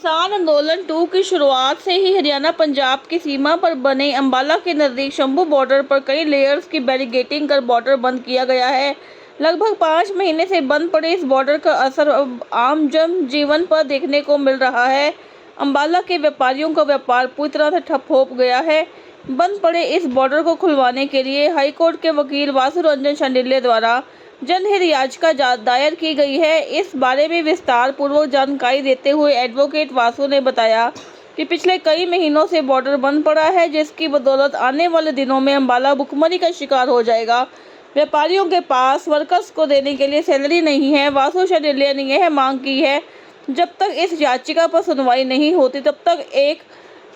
किसान आंदोलन 2 की शुरुआत से ही हरियाणा पंजाब की सीमा पर बने अंबाला के नजदीक शंभू बॉर्डर पर कई लेयर्स की बैरिकेडिंग कर बॉर्डर बंद किया गया है। लगभग 5 महीने से बंद पड़े इस बॉर्डर का असर अब आम जन जीवन पर देखने को मिल रहा है। अंबाला के व्यापारियों का व्यापार पूरी तरह से ठप हो गया है। बंद पड़े इस बॉर्डर को खुलवाने के लिए हाईकोर्ट के वकील वासु रंजन शांडिल्य द्वारा जनहित याचिका दायर की गई है। इस बारे में विस्तार पूर्वक जानकारी देते हुए एडवोकेट वासु ने बताया कि पिछले कई महीनों से बॉर्डर बंद पड़ा है, जिसकी बदौलत आने वाले दिनों में अंबाला भुखमरी का शिकार हो जाएगा। व्यापारियों के पास वर्कर्स को देने के लिए सैलरी नहीं है। वासु शांडिल्य ने यह मांग की है, जब तक इस याचिका पर सुनवाई नहीं होती तब तक एक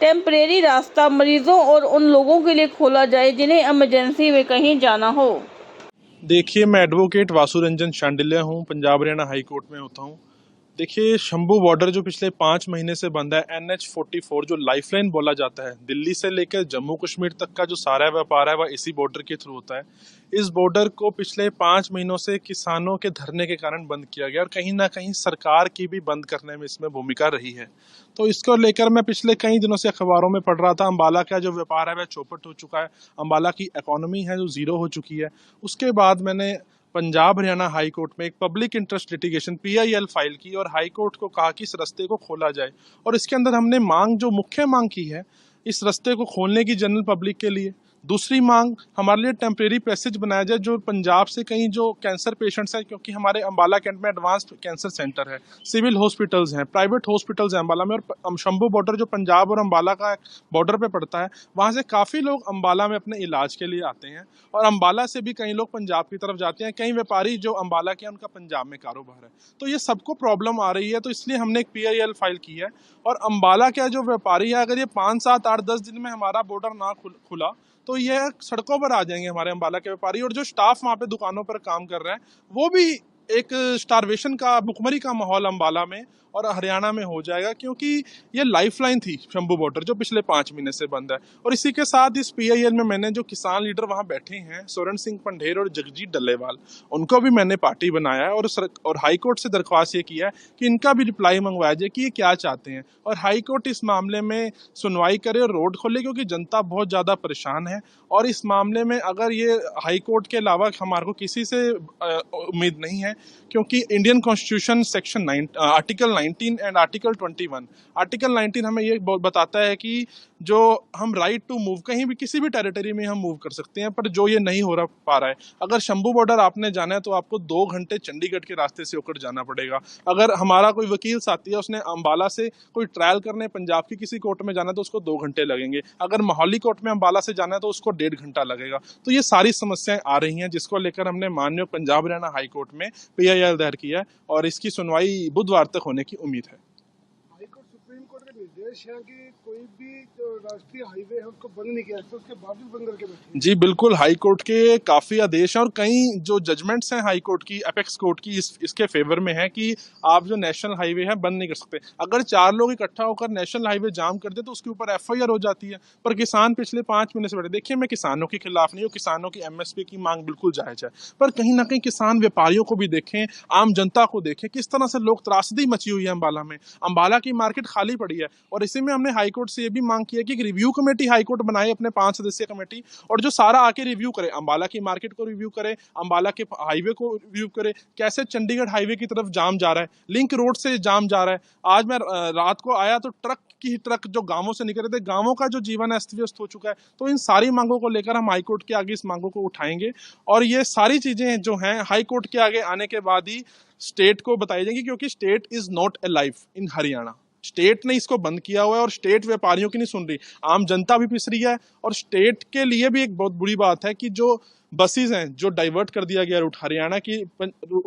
टेम्परेरी रास्ता मरीजों और उन लोगों के लिए खोला जाए जिन्हें इमरजेंसी में कहीं जाना हो। देखिए, मैं एडवोकेट वासु रंजन शांडिल्य हूँ, पंजाब हरियाणा हाई कोर्ट में होता हूँ। देखिए, शंभू बॉर्डर जो पिछले 5 महीने से बंद है, NH-44 जो लाइफलाइन बोला जाता है, दिल्ली से लेकर जम्मू कश्मीर तक का जो सारा व्यापार है वह इसी बॉर्डर के थ्रू होता है। इस बॉर्डर को पिछले 5 महीनों से किसानों के धरने के कारण बंद किया गया और कहीं ना कहीं सरकार की भी बंद करने में इसमें भूमिका रही है। तो इसको लेकर मैं पिछले कई दिनों से अखबारों में पढ़ रहा था। अंबाला का जो व्यापार है वह चौपट हो चुका है, अंबाला की इकोनॉमी है जो जीरो हो चुकी है। उसके बाद मैंने पंजाब हरियाणा हाई कोर्ट में एक public interest litigation PIL file की और हाई कोर्ट को कहा कि इस रास्ते को खोला जाए। और इसके अंदर हमने मुख्य मांग की है इस रास्ते को खोलने की जनरल पब्लिक के लिए। दूसरी मांग, हमारे लिए टेम्परेरी पैसेज बनाया जाए जो पंजाब से कहीं जो कैंसर पेशेंट्स हैं, क्योंकि हमारे अंबाला कैंट में एडवांस्ड कैंसर सेंटर है, सिविल हॉस्पिटल्स हैं, प्राइवेट हॉस्पिटल्स हैं अंबाला में। और शंभू बॉर्डर जो पंजाब और अंबाला का बॉर्डर पे पड़ता है, वहाँ से काफ़ी लोग अंबाला में अपने इलाज के लिए आते हैं और अंबाला से भी कई लोग पंजाब की तरफ जाते हैं। कई व्यापारी जो अंबाला के हैं उनका पंजाब में कारोबार है। तो ये सबको प्रॉब्लम आ रही है, तो इसलिए हमने एक PIL फाइल की है। और अंबाला के जो व्यापारी है, अगर ये 5, 7, 8, 10 दिन में हमारा बॉर्डर ना खुला तो ये सड़कों पर आ जाएंगे हमारे अंबाला के व्यापारी। और जो स्टाफ वहाँ पे दुकानों पर काम कर रहे हैं वो भी एक स्टारवेशन का, भुखमरी का माहौल अंबाला में और हरियाणा में हो जाएगा, क्योंकि ये लाइफलाइन थी शंभू बॉर्डर जो पिछले 5 महीने से बंद है। और इसी के साथ इस PIL में मैंने जो किसान लीडर वहाँ बैठे हैं, सोरेन सिंह पंढेर और जगजीत डल्लेवाल, उनको भी मैंने पार्टी बनाया है और हाई कोर्ट से दरख्वास्त ये किया है कि इनका भी रिप्लाई मंगवाया जाए कि ये क्या चाहते हैं और हाई कोर्ट इस मामले में सुनवाई करे और रोड खोले, क्योंकि जनता बहुत ज़्यादा परेशान है। और इस मामले में अगर ये हाई कोर्ट के अलावा हमारे को किसी से उम्मीद नहीं है, क्योंकि Indian constitution section article 19 and article 21, article 19 हमें ये बताता है कि जो हम राइट टू मूव कहीं भी किसी भी टेरिटरी में हम मूव कर सकते हैं, पर जो ये नहीं हो पा रहा है। अगर शंभू बॉर्डर आपने जाना है तो आपको 2 घंटे चंडीगढ़ के रास्ते से होकर जाना पड़ेगा। अगर हमारा कोई वकील साथी है, उसने अंबाला से कोई ट्रायल करने पंजाब की किसी कोर्ट में जाना है तो उसको 2 घंटे लगेंगे। अगर मोहाली कोर्ट में अंबाला से जाना है तो उसको 1.5 घंटा लगेगा। तो ये सारी समस्याएं आ रही हैं, जिसको लेकर हमने माननीय पंजाब हरियाणा हाई कोर्ट में PIL दायर किया है और इसकी सुनवाई बुधवार तक होने की उम्मीद है। हाईकोर्ट सुप्रीम कोर्ट के निर्देश है कि कोई भी जो राष्ट्रीय हाईवे है उसको बंद नहीं किया, तो उसके बावजूद बंद करके बैठे। जी बिल्कुल, हाई कोर्ट के काफी आदेश हैं और कई जो जजमेंट्स हैं हाई कोर्ट की, एपेक्स कोर्ट की इसके फेवर में है कि आप जो नेशनल हाईवे है बंद नहीं कर सकते। अगर 4 लोग इकट्ठा होकर नेशनल हाईवे जाम कर दे तो उसके ऊपर FIR हो जाती है। पर किसान पिछले 5 महीने से बैठे। देखिए, मैं किसानों के खिलाफ नहीं हूँ, किसानों की MSP की मांग बिल्कुल जायज है, पर कहीं ना कहीं किसान व्यापारियों को भी देखें, आम जनता को देखें, किस तरह से लोग त्रासदी मची हुई है अंबाला में। अंबाला की मार्केट खाली पड़ी है और इसी में हमने हाई कोर्ट से ये भी मांग की है कि एक रिव्यू कमेटी हाई कोर्ट बनाए, अपने 5 सदस्यीय कमेटी, और जो सारा आके रिव्यू करे, अंबाला की मार्केट को रिव्यू करे, अंबाला के हाईवे को रिव्यू करे, कैसे चंडीगढ़ हाईवे की तरफ जाम जा रहा है, लिंक रोड से जाम जा रहा है। आज मैं रात को आया तो ट्रक जो गांवों से निकल रहे थे, गांवों का जो जीवन अस्त व्यस्त हो चुका है। तो इन सारी मांगों को लेकर हम हाई कोर्ट के आगे इस मांगों को उठाएंगे और ये सारी चीजें जो हैं हाई कोर्ट के आगे आने के बाद ही स्टेट को बताई जाएंगी, क्योंकि state is not alive in Haryana. State ने इसको बंद किया हुआ है और स्टेट व्यापारियों की नहीं सुन रही, आम जनता भी पिस रही है। और स्टेट के लिए भी एक बहुत बुरी बात है कि जो बसेज हैं जो डाइवर्ट कर दिया गया रूट, हरियाणा की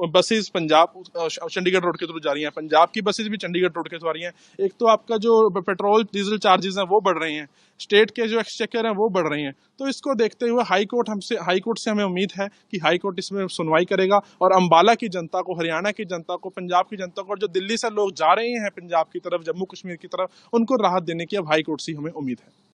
बसेज पंजाब चंडीगढ़ रोड के थ्रू जा रही हैं, पंजाब की बसेज भी चंडीगढ़ रोड के थ्रू आ रही हैं। एक तो आपका जो पेट्रोल डीजल चार्जेस हैं वो बढ़ रहे हैं, स्टेट के जो एक्सचेकर हैं वो बढ़ रहे हैं। तो इसको देखते हुए हाई कोर्ट से हमें उम्मीद है कि हाई कोर्ट इसमें सुनवाई करेगा और अंबाला की जनता को, हरियाणा की जनता को, पंजाब की जनता को, और जो दिल्ली से लोग जा रहे हैं पंजाब की तरफ, जम्मू कश्मीर की तरफ, उनको राहत देने की अब हाई कोर्ट से हमें उम्मीद है।